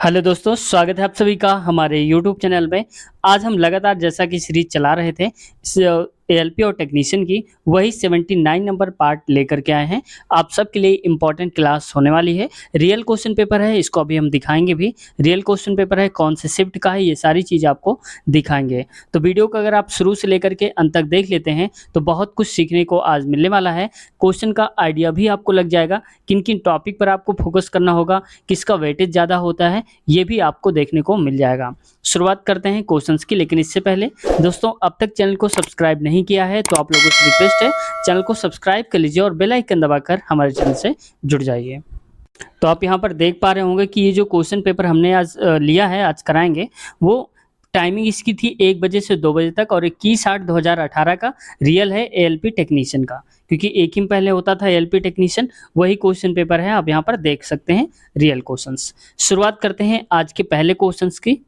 Hello दोस्तों, स्वागत है आप सभी का हमारे यूट्यूब चैनल में। आज हम लगातार जैसा कि सीरीज चला रहे थे एएलपी और टेक्नीशियन की, वही 79 नंबर पार्ट लेकर के आए हैं। आप सबके लिए इम्पोर्टेंट क्लास होने वाली है। रियल क्वेश्चन पेपर है, इसको अभी हम दिखाएंगे भी। रियल क्वेश्चन पेपर है, कौन से शिफ्ट का है, ये सारी चीज़ आपको दिखाएंगे। तो वीडियो को अगर आप शुरू से लेकर के अंत तक देख लेते हैं तो बहुत कुछ सीखने को आज मिलने वाला है। क्वेश्चन का आइडिया भी आपको लग जाएगा, किन किन टॉपिक पर आपको फोकस करना होगा, किसका वेटेज ज़्यादा होता है, ये भी आपको देखने को मिल जाएगा। शुरुआत करते हैं क्वेश्चंस की, लेकिन इससे पहले दोस्तों अब तक चैनल को सब्सक्राइब नहीं किया है तो आप लोगों से रिक्वेस्ट है, चैनल को सब्सक्राइब कर लीजिए और बेल आइकन दबाकर हमारे चैनल से जुड़ जाइए। तो आप यहाँ पर देख पा रहे होंगे कि ये जो क्वेश्चन पेपर हमने आज लिया है, आज कराएंगे, वो टाइमिंग इसकी थी 1 बजे से 2 बजे तक और 21/8/2018 का रियल है एएलपी टेक्नीशियन का, क्योंकि एक ही पहले होता था एएलपी टेक्नीशियन, वही क्वेश्चन पेपर है। आप यहाँ पर देख सकते हैं रियल क्वेश्चंस। शुरुआत करते हैं आज के पहले क्वेश्चंस की।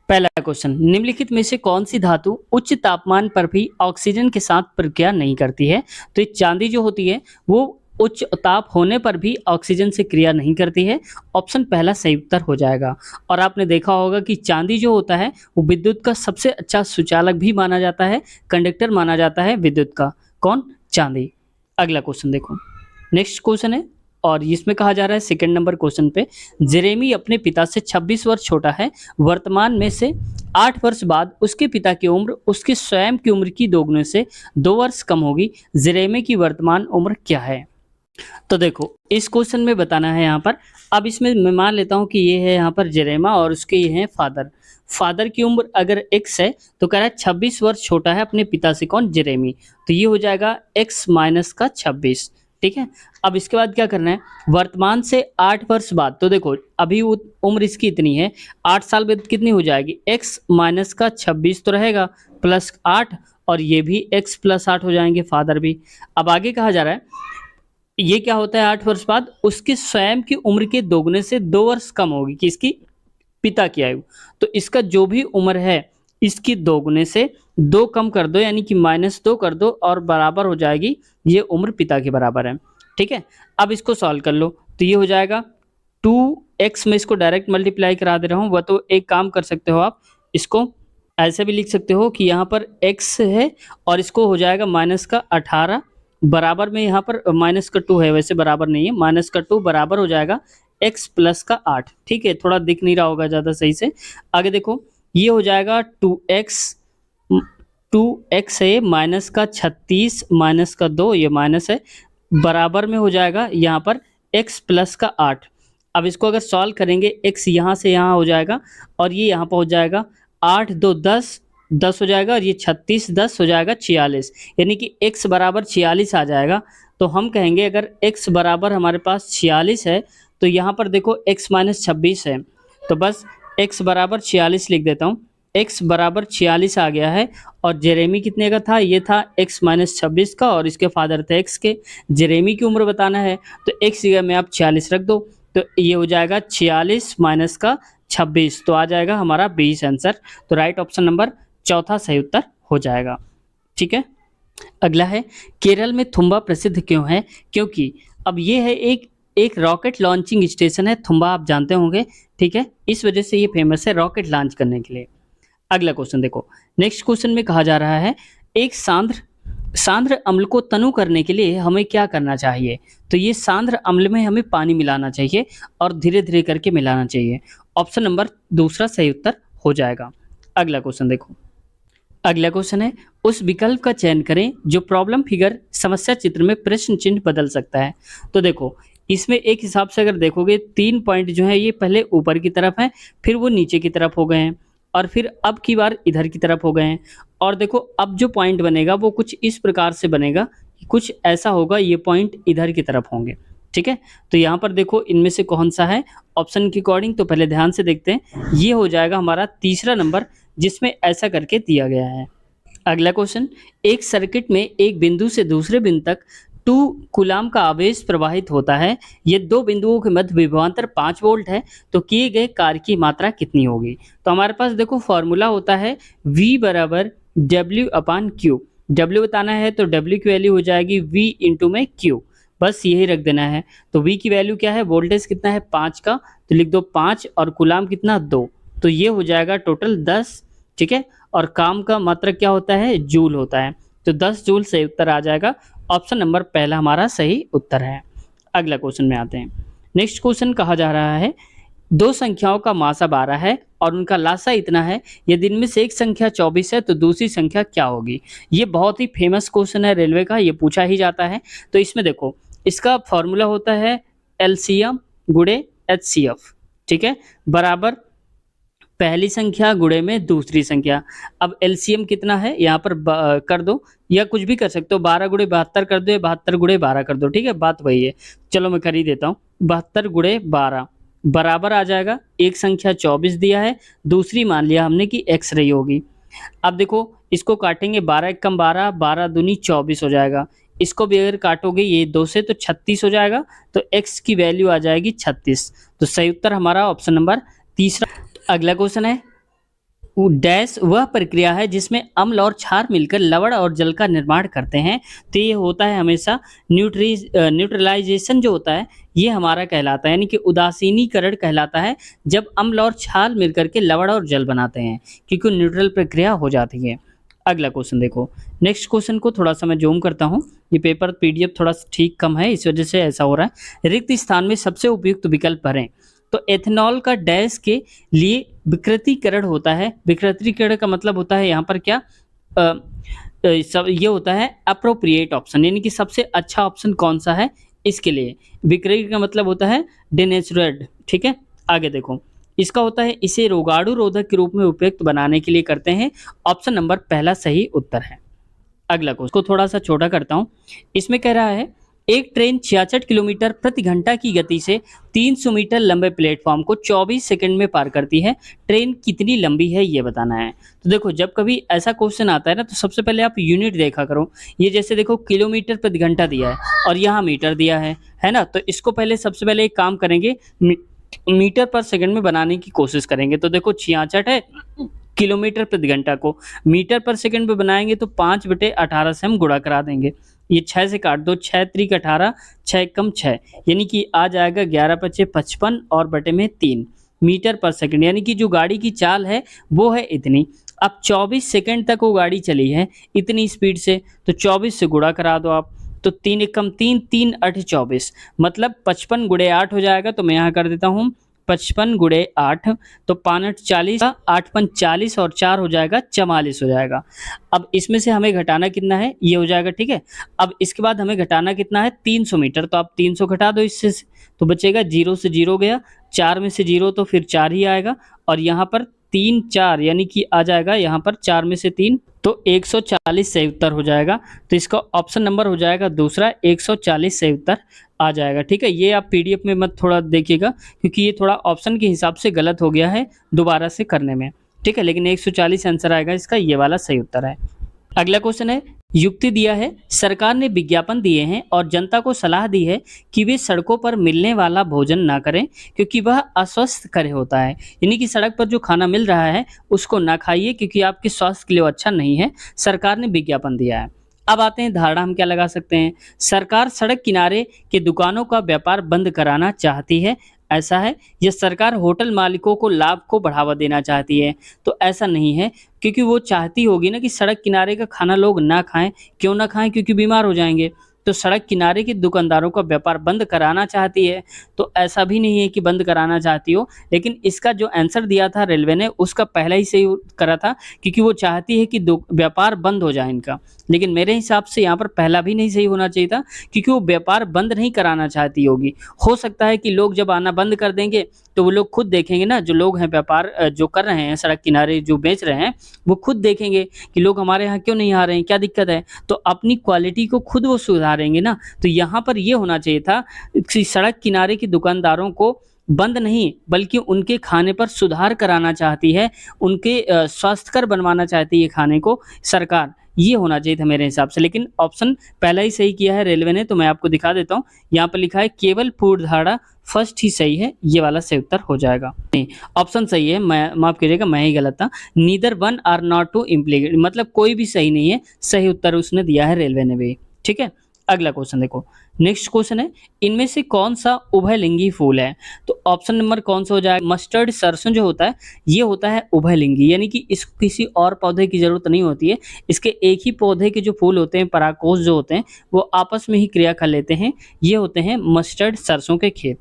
पहला क्वेश्चन, निम्नलिखित में से कौन सी धातु उच्च तापमान पर भी ऑक्सीजन के साथ प्रक्रिया नहीं करती है? तो ये चांदी जो होती है वो उच्च ताप होने पर भी ऑक्सीजन से क्रिया नहीं करती है। ऑप्शन पहला सही उत्तर हो जाएगा। और आपने देखा होगा कि चांदी जो होता है वो विद्युत का सबसे अच्छा सुचालक भी माना जाता है, कंडक्टर माना जाता है विद्युत का। कौन? चांदी। अगला क्वेश्चन देखो, नेक्स्ट क्वेश्चन है और इसमें कहा जा रहा है सेकंड नंबर क्वेश्चन पे, जेरेमी अपने पिता से 26 वर्ष छोटा है। वर्तमान में से 8 वर्ष बाद उसके पिता की उम्र उसके स्वयं की उम्र की दोगुने से 2 वर्ष कम होगी। जेरेमी की वर्तमान उम्र क्या है? तो देखो इस क्वेश्चन में बताना है यहाँ पर। अब इसमें मैं मान लेता हूँ कि ये है यहाँ पर जेरेमा और उसके ये हैं फादर। फादर की उम्र अगर x है तो कह रहा है 26 वर्ष छोटा है अपने पिता से। कौन? जेरेमी। तो ये हो जाएगा x माइनस का 26। ठीक है। अब इसके बाद क्या करना है, वर्तमान से 8 वर्ष बाद। तो देखो अभी उम्र इसकी इतनी है, 8 साल बाद कितनी हो जाएगी? x माइनस का 26 तो रहेगा प्लस 8, और ये भी x प्लस 8 हो जाएंगे, फादर भी। अब आगे कहा जा रहा है ये क्या होता है, 8 वर्ष बाद उसके स्वयं की उम्र के दोगुने से 2 वर्ष कम होगी, किसकी? पिता की आयु। तो इसका जो भी उम्र है इसकी दोगुने से 2 कम कर दो, यानी कि -2 कर दो और बराबर हो जाएगी ये उम्र पिता के बराबर है। ठीक है। अब इसको सॉल्व कर लो तो ये हो जाएगा 2x, में इसको डायरेक्ट मल्टीप्लाई करा दे रहा हूँ। वह तो एक काम कर सकते हो आप, इसको ऐसे भी लिख सकते हो कि यहाँ पर x है और इसको हो जाएगा -18, बराबर में यहाँ पर -2 है, वैसे बराबर नहीं है, -2 बराबर हो जाएगा x प्लस का 8। ठीक है, थोड़ा दिख नहीं रहा होगा ज़्यादा सही से। आगे देखो ये हो जाएगा 2x है माइनस का 36 माइनस का 2, ये माइनस है, बराबर में हो जाएगा यहाँ पर x प्लस का 8। अब इसको अगर सॉल्व करेंगे x यहाँ से यहाँ हो जाएगा और ये यहाँ पर हो जाएगा 8 2 10, 10 हो जाएगा और ये 36 10 हो जाएगा 46, यानी कि x बराबर 46 आ जाएगा। तो हम कहेंगे अगर x बराबर हमारे पास 46 है तो यहाँ पर देखो x माइनस 26 है, तो बस x बराबर 46 लिख देता हूँ। x बराबर 46 आ गया है और जेरेमी कितने का था? ये था x माइनस 26 का और इसके फादर थे x के। जेरेमी की उम्र बताना है तो x जगह में आप 46 रख दो, तो ये हो जाएगा 46 माइनस का 26, तो आ जाएगा हमारा 20 आंसर। तो राइट ऑप्शन नंबर चौथा सही उत्तर हो जाएगा। ठीक है। अगला है, केरल में थुम्बा प्रसिद्ध क्यों है? क्योंकि अब ये है एक रॉकेट लॉन्चिंग स्टेशन है, थुम्बा आप जानते होंगे। ठीक है, इस वजह से ये फेमस है रॉकेट लॉन्च करने के लिए। अगला क्वेश्चन देखो, नेक्स्ट क्वेश्चन में कहा जा रहा है एक सांद्र अम्ल को तनु करने के लिए हमें क्या करना चाहिए? तो ये सांद्र अम्ल में हमें पानी मिलाना चाहिए और धीरे धीरे करके मिलाना चाहिए। ऑप्शन नंबर दूसरा सही उत्तर हो जाएगा। अगला क्वेश्चन देखो, अगला क्वेश्चन है उस विकल्प का चयन करें जो प्रॉब्लम फिगर समस्या चित्र में प्रश्न चिन्ह बदल सकता है। तो देखो इसमें एक हिसाब से अगर देखोगे 3 पॉइंट जो है ये पहले ऊपर की तरफ है, फिर वो नीचे की तरफ हो गए हैं और फिर अब की बार इधर की तरफ हो गए हैं। और देखो अब जो पॉइंट बनेगा वो कुछ इस प्रकार से बनेगा कि कुछ ऐसा होगा, ये पॉइंट इधर की तरफ होंगे। ठीक है, तो यहाँ पर देखो इनमें से कौन सा है ऑप्शन के अकॉर्डिंग, तो पहले ध्यान से देखते हैं। ये हो जाएगा हमारा तीसरा नंबर जिसमें ऐसा करके दिया गया है। अगला क्वेश्चन, एक सर्किट में एक बिंदु से दूसरे बिंदु तक 2 कूलाम का आवेश प्रवाहित होता है। ये दो बिंदुओं के मध्य विभवांतर 5 वोल्ट है, तो किए गए कार्य की मात्रा कितनी होगी? तो हमारे पास देखो फॉर्मूला होता है V बराबर W/Q। W बताना है तो W की वैल्यू हो जाएगी V इंटू में Q बस यही रख देना है। तो V की वैल्यू क्या है, वोल्टेज कितना है 5 का, तो लिख दो 5 और कूलाम कितना 2, तो ये हो जाएगा टोटल 10, ठीक है। और काम का मात्रक क्या होता है, जूल होता है, तो 10 जूल सही उत्तर आ जाएगा। ऑप्शन नंबर पहला हमारा सही उत्तर है। अगला क्वेश्चन में आते हैं। नेक्स्ट क्वेश्चन कहा जा रहा है, दो संख्याओं का मासा 12 है और उनका लासा इतना है, यदि इनमें से एक संख्या 24 है तो दूसरी संख्या क्या होगी। ये बहुत ही फेमस क्वेश्चन है रेलवे का, ये पूछा ही जाता है। तो इसमें देखो, इसका फॉर्मूला होता है एलसीएम गुणे एचसीएफ, ठीक है, बराबर पहली संख्या गुणे में दूसरी संख्या। अब एलसीएम कितना है यहाँ पर कर दो, या कुछ भी कर सकते हो, 12 गुणे 72 कर दो या 72 गुणे 12 कर दो, ठीक है, बात वही है। चलो मैं कर ही देता हूँ, 72 गुणे 12 बराबर आ जाएगा, एक संख्या 24 दिया है, दूसरी मान लिया हमने कि एक्स रही होगी। अब देखो इसको काटेंगे, 12 एकम 12, 12 दूनी 24 हो जाएगा। इसको भी अगर काटोगे ये 2 से तो 36 हो जाएगा, तो x की वैल्यू आ जाएगी 36। तो सही उत्तर हमारा ऑप्शन नंबर तीसरा। अगला क्वेश्चन है, डैश वह प्रक्रिया है जिसमें अम्ल और क्षार मिलकर लवण और जल का निर्माण करते हैं। तो ये होता है हमेशा न्यूट्रलाइजेशन जो होता है ये हमारा कहलाता है, यानी कि उदासीनीकरण कहलाता है, जब अम्ल और क्षार मिलकर के लवण और जल बनाते हैं, क्योंकि न्यूट्रल प्रक्रिया हो जाती है। अगला क्वेश्चन देखो, नेक्स्ट क्वेश्चन को थोड़ा सा मैं जूम करता हूँ, ये पेपर पीडीएफ थोड़ा ठीक कम है इस वजह से ऐसा हो रहा है। रिक्त स्थान में सबसे उपयुक्त विकल्प भरें। तो एथेनॉल का डैश के लिए विकृतीकरण होता है। विकृतीकरण का मतलब होता है यहाँ पर क्या, सब ये होता है अप्रोप्रिएट ऑप्शन, यानी कि सबसे अच्छा ऑप्शन कौन सा है इसके लिए। विकृति का मतलब होता है डिनेचुरेट, ठीक है। आगे देखो, इसका होता है इसे रोगाणु रोधक के रूप में उपयुक्त बनाने के लिए करते हैं। ऑप्शन नंबर पहला सही उत्तर है। अगला क्वेश्चन को थोड़ा सा छोटा करता हूँ, इसमें कह रहा है एक ट्रेन 66 किलोमीटर प्रति घंटा की गति से 300 मीटर लंबे प्लेटफॉर्म को 24 सेकंड में पार करती है। ट्रेन कितनी लंबी है ये बताना है। तो देखो जब कभी ऐसा क्वेश्चन आता है ना, तो सबसे पहले आप यूनिट देखा करो। ये जैसे देखो किलोमीटर प्रति घंटा दिया है और यहाँ मीटर दिया है ना, तो इसको पहले सबसे पहले एक काम करेंगे, मीटर पर सेकंड में बनाने की कोशिश करेंगे। तो देखो 66 है, किलोमीटर प्रति घंटा को मीटर पर सेकंड पे बनाएंगे तो 5/18 से हम गुणा करा देंगे। ये 6 से काट दो, 6 त्रिक 18, 6 कम 6, यानी कि आ जाएगा 11 पचे 55 और बटे में 3 मीटर पर सेकंड, यानी कि जो गाड़ी की चाल है वो है इतनी। अब 24 सेकंड तक वो गाड़ी चली है इतनी स्पीड से, तो 24 से गुणा करा दो आप, तो 3 एकम 3, 3 8 24, मतलब 55 गुणे 8 हो जाएगा। तो मैं यहाँ कर देता हूँ 55 गुणे 8, तो 5 40, 8 5 40 और 4 हो जाएगा 44 हो जाएगा। अब इसमें से हमें घटाना कितना है, ये हो जाएगा, ठीक है। अब इसके बाद हमें घटाना कितना है 300 मीटर, तो आप 300 घटा दो इससे, तो बचेगा 0 से 0 गया, 4 में से 0 तो फिर 4 ही आएगा, और यहाँ पर 3 4 यानी कि आ जाएगा यहाँ पर 4 में से 3, तो 140 सही उत्तर हो जाएगा। तो इसका ऑप्शन नंबर हो जाएगा दूसरा, 140 सही उत्तर आ जाएगा, ठीक है। ये आप पीडीएफ में मत थोड़ा देखिएगा, क्योंकि ये थोड़ा ऑप्शन के हिसाब से गलत हो गया है दोबारा से करने में, ठीक है, लेकिन 140 आंसर आएगा इसका, ये वाला सही उत्तर है। अगला क्वेश्चन है, युक्ति दिया है सरकार ने विज्ञापन दिए हैं और जनता को सलाह दी है कि वे सड़कों पर मिलने वाला भोजन ना करें क्योंकि वह अस्वस्थकर होता है, यानी कि सड़क पर जो खाना मिल रहा है उसको ना खाइए क्योंकि आपके स्वास्थ्य के लिए अच्छा नहीं है, सरकार ने विज्ञापन दिया है। अब आते हैं धारणा हम क्या लगा सकते हैं, सरकार सड़क किनारे के दुकानों का व्यापार बंद कराना चाहती है, ऐसा है, या सरकार होटल मालिकों को लाभ को बढ़ावा देना चाहती है। तो ऐसा नहीं है, क्योंकि वो चाहती होगी ना कि सड़क किनारे का खाना लोग ना खाएं। क्यों ना खाएं, क्योंकि बीमार हो जाएंगे। तो सड़क किनारे के दुकानदारों का व्यापार बंद कराना चाहती है, तो ऐसा भी नहीं है कि बंद कराना चाहती हो, लेकिन इसका जो आंसर दिया था रेलवे ने उसका पहला ही सही करा था, क्योंकि वो चाहती है कि व्यापार बंद हो जाए इनका। लेकिन मेरे हिसाब से यहाँ पर पहला भी नहीं सही होना चाहिए था, क्योंकि वो व्यापार बंद नहीं कराना चाहती होगी। हो सकता है कि लोग जब आना बंद कर देंगे तो वो लोग खुद देखेंगे ना, जो लोग हैं व्यापार जो कर रहे हैं सड़क किनारे जो बेच रहे हैं, वो खुद देखेंगे कि लोग हमारे यहाँ क्यों नहीं आ रहे हैं, क्या दिक्कत है, तो अपनी क्वालिटी को खुद वो सुधारेंगे ना। तो यहाँ पर ये होना चाहिए था कि सड़क किनारे की दुकानदारों को बंद नहीं बल्कि उनके खाने पर सुधार कराना चाहती है, उनके स्वास्थ्यकर बनवाना चाहती है खाने को सरकार, ये होना चाहिए था मेरे हिसाब से। लेकिन ऑप्शन पहला ही सही किया है रेलवे ने, तो मैं आपको दिखा देता हूँ। यहाँ पर लिखा है केवल पूर्वधारणा फर्स्ट ही सही है, ये वाला सही उत्तर हो जाएगा। नहीं, ऑप्शन सही है, मैं माफ कीजिएगा मैं ही गलत था। Neither one are not to implicate, मतलब कोई भी सही नहीं है, सही उत्तर उसने दिया है रेलवे ने भी, ठीक है। अगला क्वेश्चन देखो, नेक्स्ट क्वेश्चन है, इनमें से कौन सा उभयलिंगी फूल है? तो ऑप्शन नंबर कौन सा हो जाएगा? मस्टर्ड सरसों जो होता है ये होता है उभयलिंगी, यानी कि इसको किसी और पौधे की जरूरत नहीं होती है। इसके एक ही पौधे के जो फूल होते हैं, परागकोष जो होते हैं, वो आपस में ही क्रिया कर लेते हैं। ये होते हैं मस्टर्ड सरसों के खेत।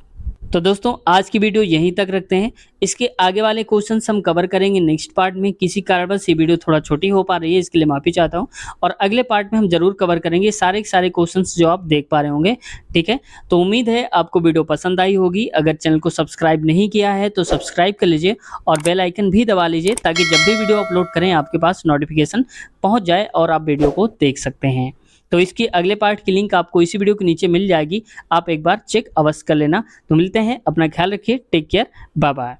तो दोस्तों आज की वीडियो यहीं तक रखते हैं। इसके आगे वाले क्वेश्चंस हम कवर करेंगे नेक्स्ट पार्ट में। किसी कारणवश ये वीडियो थोड़ा छोटी हो पा रही है, इसके लिए माफ़ी चाहता हूँ। और अगले पार्ट में हम जरूर कवर करेंगे सारे के सारे क्वेश्चंस जो आप देख पा रहे होंगे। ठीक है, तो उम्मीद है आपको वीडियो पसंद आई होगी। अगर चैनल को सब्सक्राइब नहीं किया है तो सब्सक्राइब कर लीजिए और बेल आइकन भी दबा लीजिए, ताकि जब भी वीडियो अपलोड करें आपके पास नोटिफिकेशन पहुँच जाए और आप वीडियो को देख सकते हैं। तो इसके अगले पार्ट की लिंक आपको इसी वीडियो के नीचे मिल जाएगी, आप एक बार चेक अवश्य कर लेना। तो मिलते हैं, अपना ख्याल रखिए, टेक केयर, बाय बाय।